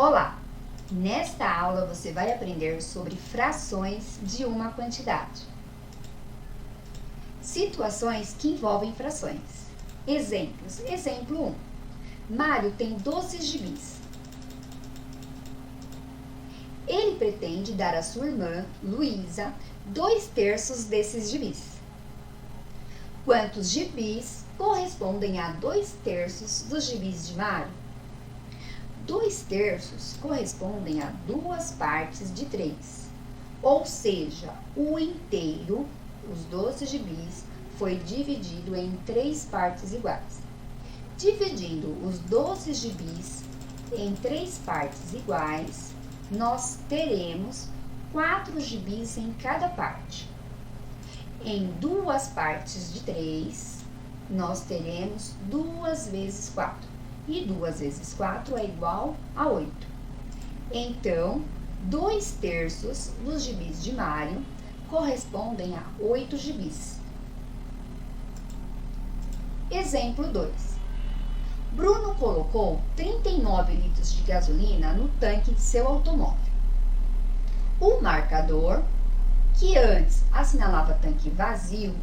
Olá! Nesta aula você vai aprender sobre frações de uma quantidade. Situações que envolvem frações. Exemplos. Exemplo 1. Mário tem 12 gibis. Ele pretende dar à sua irmã, Luísa, 2/3 desses gibis. Quantos gibis correspondem a 2/3 dos gibis de Mário? 2/3 correspondem a 2 partes de 3, ou seja, o inteiro, os 12 gibis, foi dividido em 3 partes iguais. Dividindo os 12 gibis em 3 partes iguais, nós teremos 4 gibis em cada parte. Em 2 partes de 3, nós teremos 2 vezes 4. E 2 vezes 4 é igual a 8. Então, 2/3 dos gibis de Mário correspondem a 8 gibis. Exemplo 2. Bruno colocou 39 litros de gasolina no tanque de seu automóvel. O marcador, que antes assinalava tanque vazio,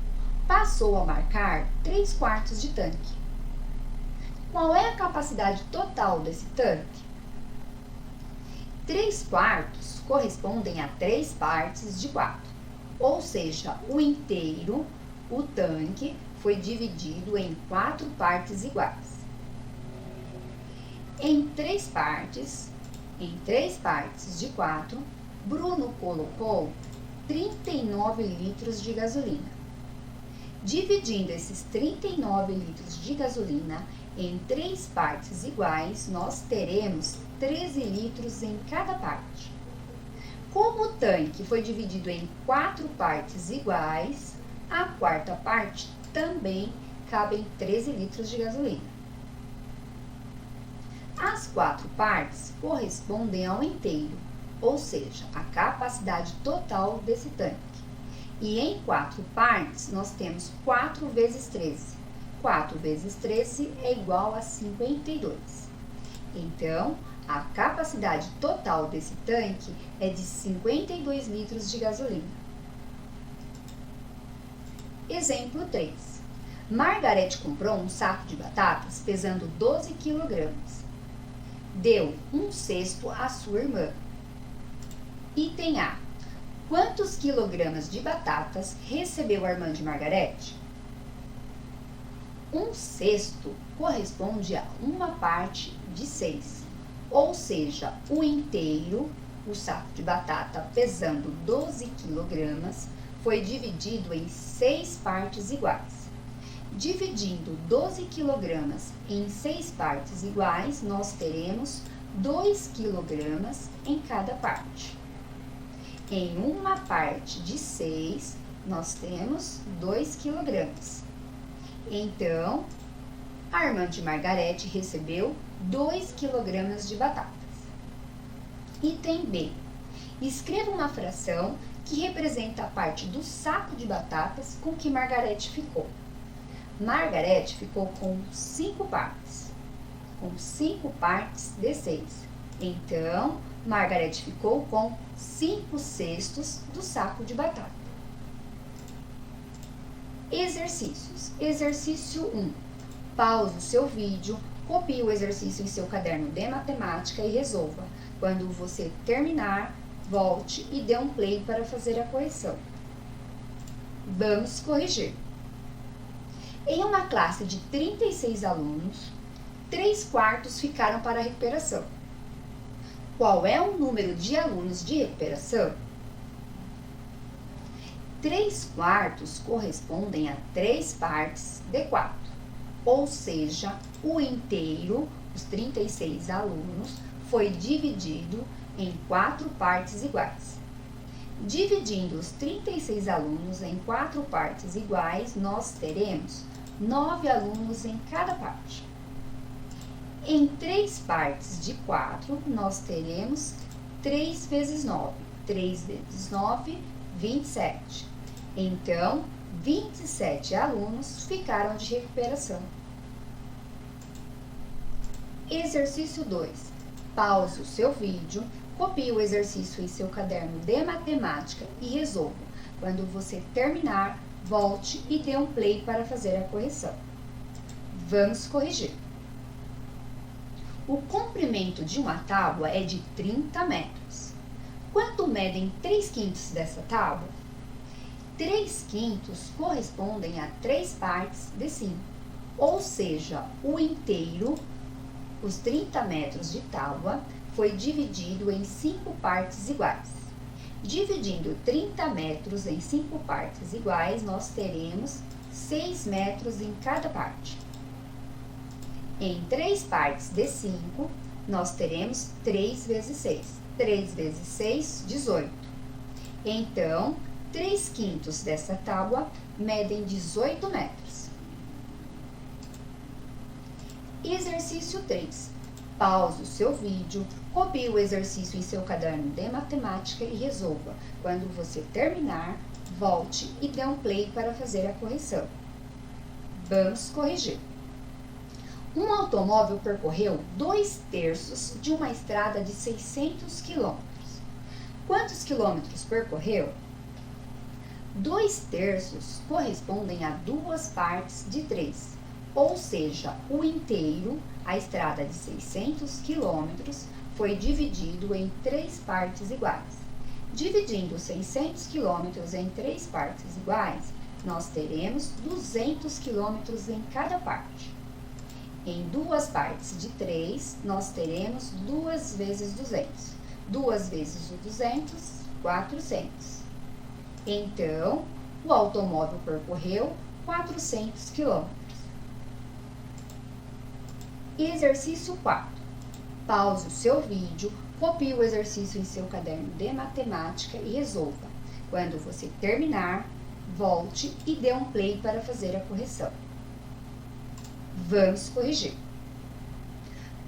passou a marcar 3/4 de tanque. Qual é a capacidade total desse tanque? 3/4 correspondem a 3 partes de 4, ou seja, o inteiro, o tanque, foi dividido em 4 partes iguais. Em 3 partes de 4, Bruno colocou 39 litros de gasolina. Dividindo esses 39 litros de gasolina em 3 partes iguais, nós teremos 13 litros em cada parte. Como o tanque foi dividido em 4 partes iguais, a quarta parte também cabem 13 litros de gasolina. As 4 partes correspondem ao inteiro, ou seja, a capacidade total desse tanque. E em 4 partes, nós temos 4 vezes 13. 4 vezes 13 é igual a 52. Então, a capacidade total desse tanque é de 52 litros de gasolina. Exemplo 3. Margarete comprou um saco de batatas pesando 12 kg. Deu 1/6 à sua irmã. Item A. Quantos quilogramas de batatas recebeu a irmã de Margarete? 1/6 corresponde a 1 parte de 6, ou seja, o inteiro, o saco de batata pesando 12 kg, foi dividido em 6 partes iguais. Dividindo 12 kg em 6 partes iguais, nós teremos 2 kg em cada parte. Em uma parte de 6, nós temos 2 kg. Então, a irmã de Margarete recebeu 2 kg de batatas. Item B. Escreva uma fração que representa a parte do saco de batatas com que Margarete ficou. Margarete ficou com 5 partes. Com 5 partes de 6. Então, Margarete ficou com 5/6 do saco de batata. Exercícios. Exercício 1. Pause o seu vídeo, copie o exercício em seu caderno de matemática e resolva. Quando você terminar, volte e dê um play para fazer a correção. Vamos corrigir. Em uma classe de 36 alunos, 3/4 ficaram para a recuperação. Qual é o número de alunos de recuperação? 3/4 correspondem a 3 partes de 4, ou seja, o inteiro, os 36 alunos, foi dividido em 4 partes iguais. Dividindo os 36 alunos em 4 partes iguais, nós teremos 9 alunos em cada parte. Em 3 partes de 4, nós teremos 3 vezes 9. 3 vezes 9, 27. Então, 27 alunos ficaram de recuperação. Exercício 2. Pause o seu vídeo, copie o exercício em seu caderno de matemática e resolva. Quando você terminar, volte e dê um play para fazer a correção. Vamos corrigir. O comprimento de uma tábua é de 30 metros. Quanto medem 3/5 dessa tábua? 3/5 correspondem a 3 partes de 5, ou seja, o inteiro, os 30 metros de tábua, foi dividido em 5 partes iguais. Dividindo 30 metros em 5 partes iguais, nós teremos 6 metros em cada parte. Em 3 partes de 5, nós teremos 3 vezes 6. 3 vezes 6, 18. Então, 3/5 dessa tábua medem 18 metros. Exercício 3. Pause o seu vídeo, copie o exercício em seu caderno de matemática e resolva. Quando você terminar, volte e dê um play para fazer a correção. Vamos corrigir. Um automóvel percorreu 2/3 de uma estrada de 600 quilômetros. Quantos quilômetros percorreu? 2/3 correspondem a 2 partes de 3, ou seja, o inteiro, a estrada de 600 quilômetros, foi dividido em 3 partes iguais. Dividindo 600 quilômetros em 3 partes iguais, nós teremos 200 quilômetros em cada parte. Em 2 partes de 3, nós teremos 2 vezes 200. 2 vezes o 200, 400. Então, o automóvel percorreu 400 quilômetros. Exercício 4. Pause o seu vídeo, copie o exercício em seu caderno de matemática e resolva. Quando você terminar, volte e dê um play para fazer a correção. Vamos corrigir.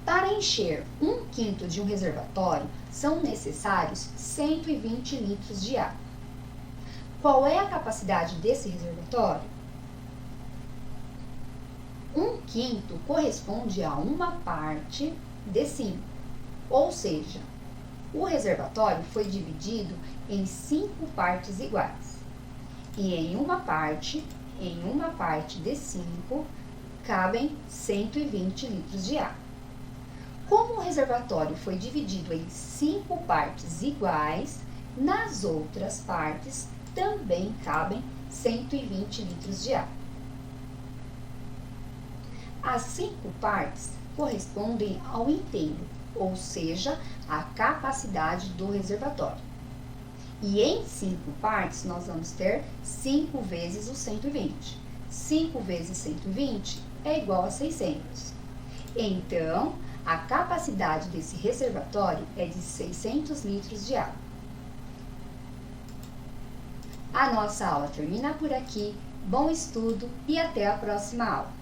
Para encher 1/5 de um reservatório, são necessários 120 litros de água. Qual é a capacidade desse reservatório? 1/5 corresponde a uma parte de 5, ou seja, o reservatório foi dividido em 5 partes iguais. E em uma parte de 5, cabem 120 litros de água. Como o reservatório foi dividido em 5 partes iguais, nas outras partes também cabem 120 litros de água. As 5 partes correspondem ao inteiro, ou seja, a capacidade do reservatório. E em 5 partes, nós vamos ter 5 vezes o 120. 5 vezes 120 é igual a 600. Então, a capacidade desse reservatório é de 600 litros de água. A nossa aula termina por aqui. Bom estudo e até a próxima aula!